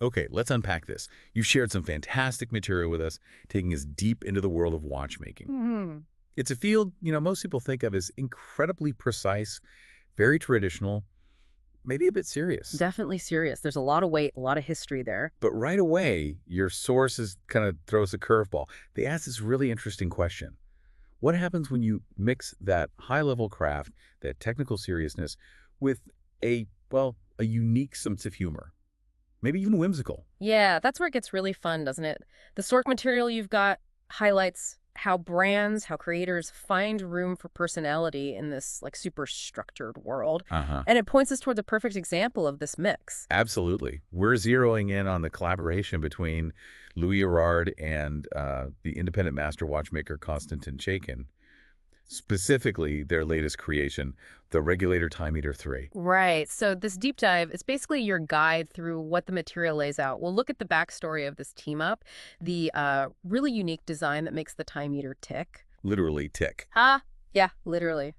Okay, let's unpack this. You've shared some fantastic material with us, taking us deep into the world of watchmaking. Hmm. It's a field, most people think of as incredibly precise, very traditional, maybe a bit serious. Definitely serious. There's a lot of weight, a lot of history there. But right away, your sources kind of throws a curveball. They ask this really interesting question. What happens when you mix that high-level craft, that technical seriousness, with a unique sense of humor? Maybe even whimsical. Yeah, that's where it gets really fun, doesn't it? The source material you've got highlights how brands, how creators find room for personality in this like super structured world. Uh-huh. And it points us towards a perfect example of this mix. Absolutely. We're zeroing in on the collaboration between Louis Erard and the independent master watchmaker Konstantin Chaykin, specifically their latest creation, the Regulator Time Eater III. Right. So this deep dive is basically your guide through what the material lays out. We'll look at the backstory of this team up, the really unique design that makes the time meter tick. Literally tick. Yeah, literally.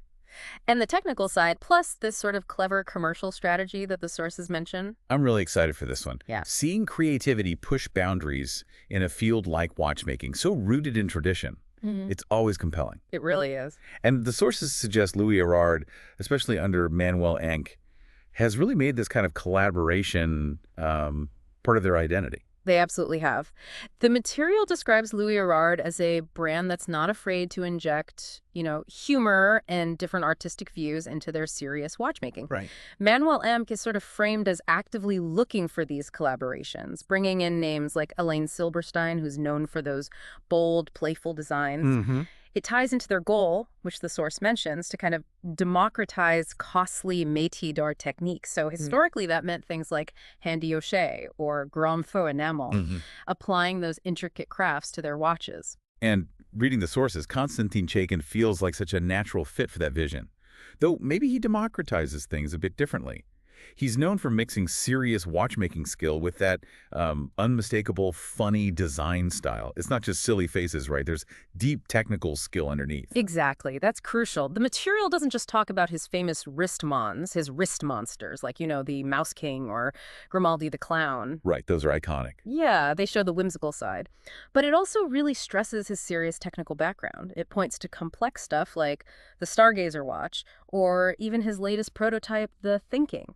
And the technical side, plus this sort of clever commercial strategy that the sources mention. I'm really excited for this one. Yeah. Seeing creativity push boundaries in a field like watchmaking, so rooted in tradition, it's always compelling. It really is. And the sources suggest Louis Erard, especially under Manuel Enck, has really made this kind of collaboration part of their identity. They absolutely have. The material describes Louis Erard as a brand that's not afraid to inject, humor and different artistic views into their serious watchmaking. Right. Manuel Emck is sort of framed as actively looking for these collaborations, bringing in names like Elaine Silberstein, who's known for those bold, playful designs. Mm-hmm. It ties into their goal, which the source mentions, to kind of democratize costly métier d'art techniques. So historically, that meant things like hand-diochet or grand feu enamel, applying those intricate crafts to their watches. And reading the sources, Konstantin Chaykin feels like such a natural fit for that vision. Though maybe he democratizes things a bit differently. He's known for mixing serious watchmaking skill with that unmistakable, funny design style. It's not just silly faces, right? There's deep technical skill underneath. Exactly. That's crucial. The material doesn't just talk about his famous wristmons, his wrist monsters, like, the Mouse King or Grimaldi the Clown. Right, those are iconic. Yeah, they show the whimsical side. But it also really stresses his serious technical background. It points to complex stuff like the Stargazer watch or even his latest prototype, the Thinking,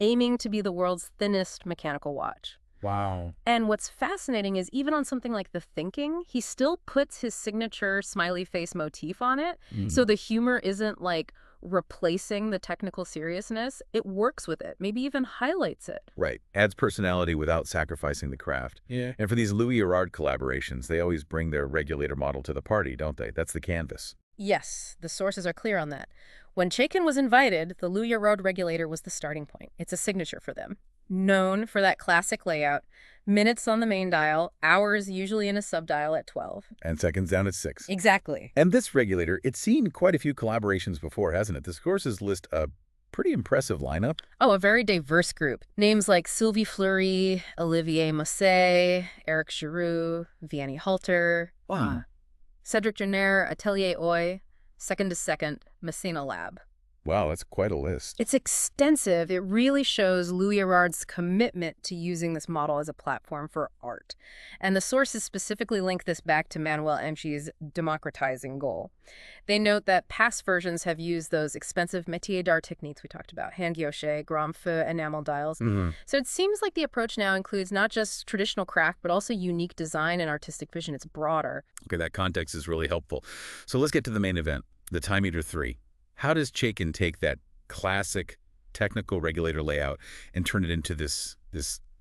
aiming to be the world's thinnest mechanical watch. Wow. And what's fascinating is even on something like the Thinking, he still puts his signature smiley face motif on it. So the humor isn't like replacing the technical seriousness. It works with it, maybe even highlights it. Right. Adds personality without sacrificing the craft. Yeah. And for these Louis Erard collaborations, they always bring their regulator model to the party, don't they? That's the canvas. Yes, the sources are clear on that. When Chaykin was invited, the Louis Erard regulator was the starting point. It's a signature for them. Known for that classic layout, minutes on the main dial, hours usually in a subdial at 12. And seconds down at 6. Exactly. And this regulator, it's seen quite a few collaborations before, hasn't it? The sources list a pretty impressive lineup. Oh, a very diverse group. Names like Sylvie Fleury, Olivier Mosset, Eric Giroux, Vianney Halter, Cedric Jenner, Atelier Oy, Second to Second, Messina Lab. Wow, that's quite a list. It's extensive. It really shows Louis Erard's commitment to using this model as a platform for art. And the sources specifically link this back to Manuel Emchi's democratizing goal. They note that past versions have used those expensive métier d'art techniques we talked about, hand-guilloché, grand feu, enamel dials. So it seems like the approach now includes not just traditional craft, but also unique design and artistic vision. It's broader. Okay, that context is really helpful. So let's get to the main event, the Time Eater III. How does Chaykin take that classic technical regulator layout and turn it into this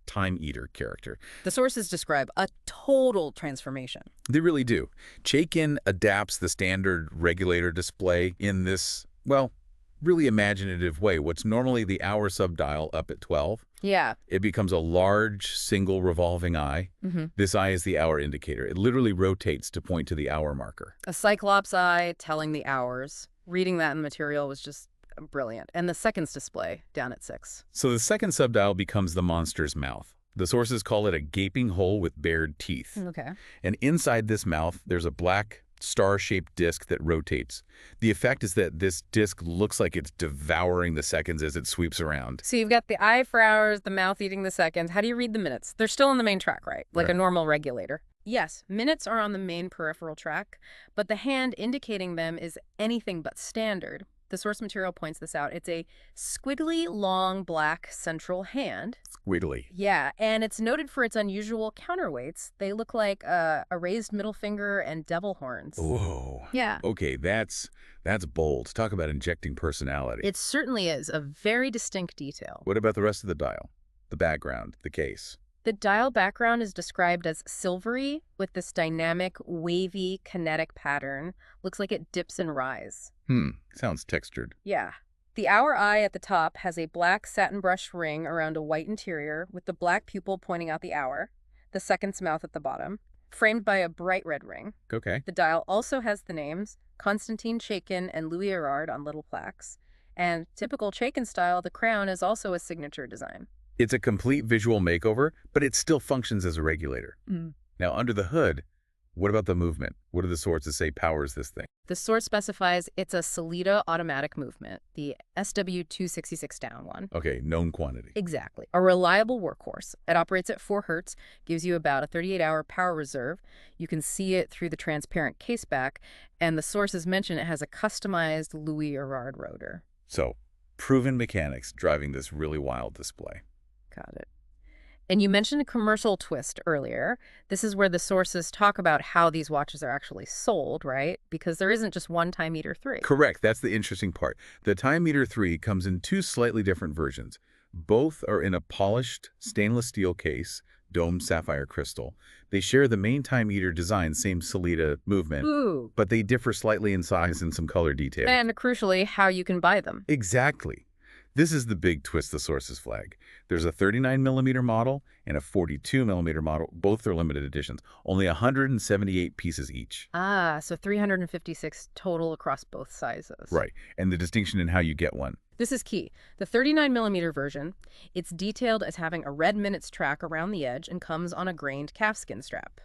time eater character? The sources describe a total transformation. They really do. Chaykin adapts the standard regulator display in this, really imaginative way. What's normally the hour subdial up at 12, it becomes a large single revolving eye. This eye is the hour indicator. It literally rotates to point to the hour marker. A Cyclops eye telling the hours. Reading that in the material was just brilliant. And the seconds display down at 6. So the second subdial becomes the monster's mouth. The sources call it a gaping hole with bared teeth. Okay. And inside this mouth, there's a black star-shaped disc that rotates. The effect is that this disc looks like it's devouring the seconds as it sweeps around. So you've got the eye for hours, the mouth eating the seconds. How do you read the minutes? They're still on the main track, right? Like Right. a normal regulator. Yes, minutes are on the main peripheral track, but the hand indicating them is anything but standard. The source material points this out. It's a squiggly, long, black central hand. Squiggly. Yeah, and it's noted for its unusual counterweights. They look like a raised middle finger and devil horns. Whoa. Yeah. Okay, that's bold. Talk about injecting personality. It certainly is a very distinct detail. What about the rest of the dial? The background, the case? The dial background is described as silvery with this dynamic, wavy, kinetic pattern. Looks like it dips and rise. Sounds textured. Yeah. The hour eye at the top has a black satin brush ring around a white interior with the black pupil pointing out the hour, the second's mouth at the bottom, framed by a bright red ring. Okay. The dial also has the names Konstantin Chaykin and Louis Erard on little plaques. And typical Chaykin style, the crown is also a signature design. It's a complete visual makeover, but it still functions as a regulator. Now, under the hood, what about the movement? What are the sources say powers this thing? The source specifies it's a Sellita automatic movement, the SW266-1. Okay, known quantity. Exactly. A reliable workhorse. It operates at 4 Hertz, gives you about a 38-hour power reserve. You can see it through the transparent case back, and the sources mention it has a customized Louis Erard rotor. So, proven mechanics driving this really wild display. Got it. And you mentioned a commercial twist earlier. This is where the sources talk about how these watches are actually sold, right? Because there isn't just one Time Eater 3. Correct. That's the interesting part. The Time Eater 3 comes in 2 slightly different versions. Both are in a polished stainless steel case, domed sapphire crystal. They share the main Time Eater design, same Sellita movement, Ooh. but they differ slightly in size and some color detail. And crucially, how you can buy them. Exactly. This is the big twist the sources flag. There's a 39mm model and a 42mm model. Both are limited editions. Only 178 pieces each. Ah, so 356 total across both sizes. Right. And the distinction in how you get one. This is key. The 39mm version, it's detailed as having a red minutes track around the edge and comes on a grained calfskin strap.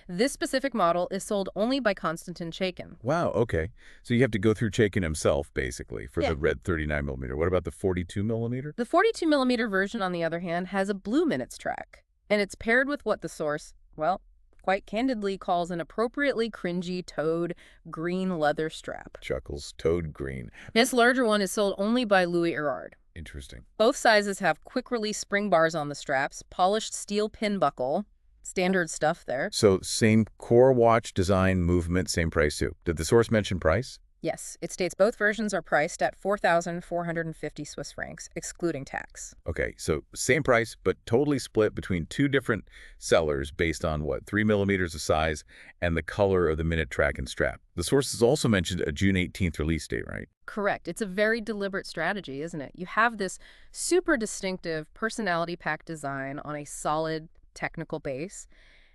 This specific model is sold only by Konstantin Chaykin. Wow, okay. So you have to go through Chaykin himself, basically, for the red 39mm. What about the 42mm? The 42mm version, on the other hand, has a blue minutes track. And it's paired with what the source, well, quite candidly calls an appropriately cringy toed green leather strap. Chuckles, toad green. This larger one is sold only by Louis Erard. Interesting. Both sizes have quick-release spring bars on the straps, polished steel pin buckle, standard stuff there. So same core watch design, movement, same price too. Did the source mention price? Yes, it states both versions are priced at 4,450 Swiss francs, excluding tax. Okay, so same price, but totally split between 2 different sellers based on, 3mm of size and the color of the minute track and strap. The sources also mentioned a June 18th release date, right? Correct. It's a very deliberate strategy, isn't it? You have this super distinctive personality-packed design on a solid technical base,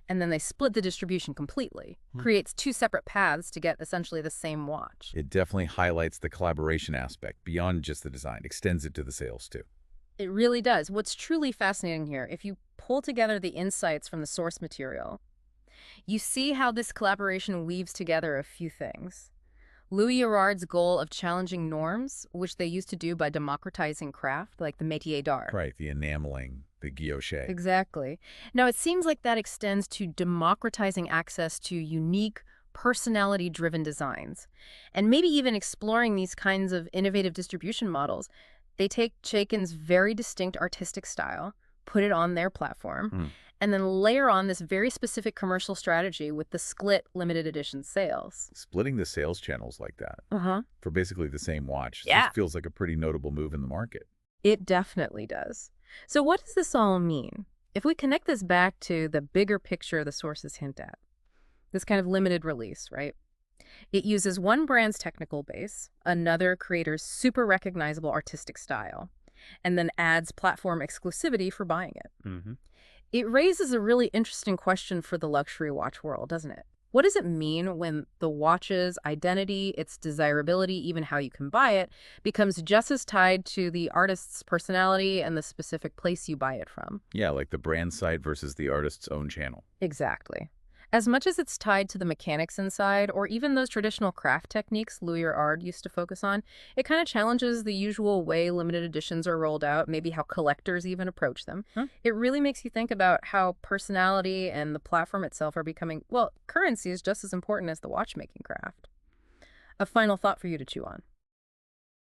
and then they split the distribution completely. Creates 2 separate paths to get essentially the same watch. It definitely highlights the collaboration aspect beyond just the design, extends it to the sales too. It really does. What's truly fascinating here, if you pull together the insights from the source material, you see how this collaboration weaves together a few things. Louis Erard's goal of challenging norms, which they used to do by democratizing craft, like the métier d'art. Right, the enameling, the guilloche. Exactly. Now, it seems like that extends to democratizing access to unique, personality-driven designs, and maybe even exploring these kinds of innovative distribution models. They take Chaykin's very distinct artistic style, put it on their platform, and then layer on this very specific commercial strategy with the split limited edition sales. Splitting the sales channels like that for basically the same watch just feels like a pretty notable move in the market. It definitely does. So what does this all mean? If we connect this back to the bigger picture the sources hint at, this kind of limited release, right? It uses one brand's technical base, another creator's super recognizable artistic style, and then adds platform exclusivity for buying it. It raises a really interesting question for the luxury watch world, doesn't it? What does it mean when the watch's identity, its desirability, even how you can buy it, becomes just as tied to the artist's personality and the specific place you buy it from? Yeah, like the brand site versus the artist's own channel. Exactly. As much as it's tied to the mechanics inside, or even those traditional craft techniques Louis Erard used to focus on, it kind of challenges the usual way limited editions are rolled out, maybe how collectors even approach them. Huh? It really makes you think about how personality and the platform itself are becoming, well, currency is just as important as the watchmaking craft. A final thought for you to chew on.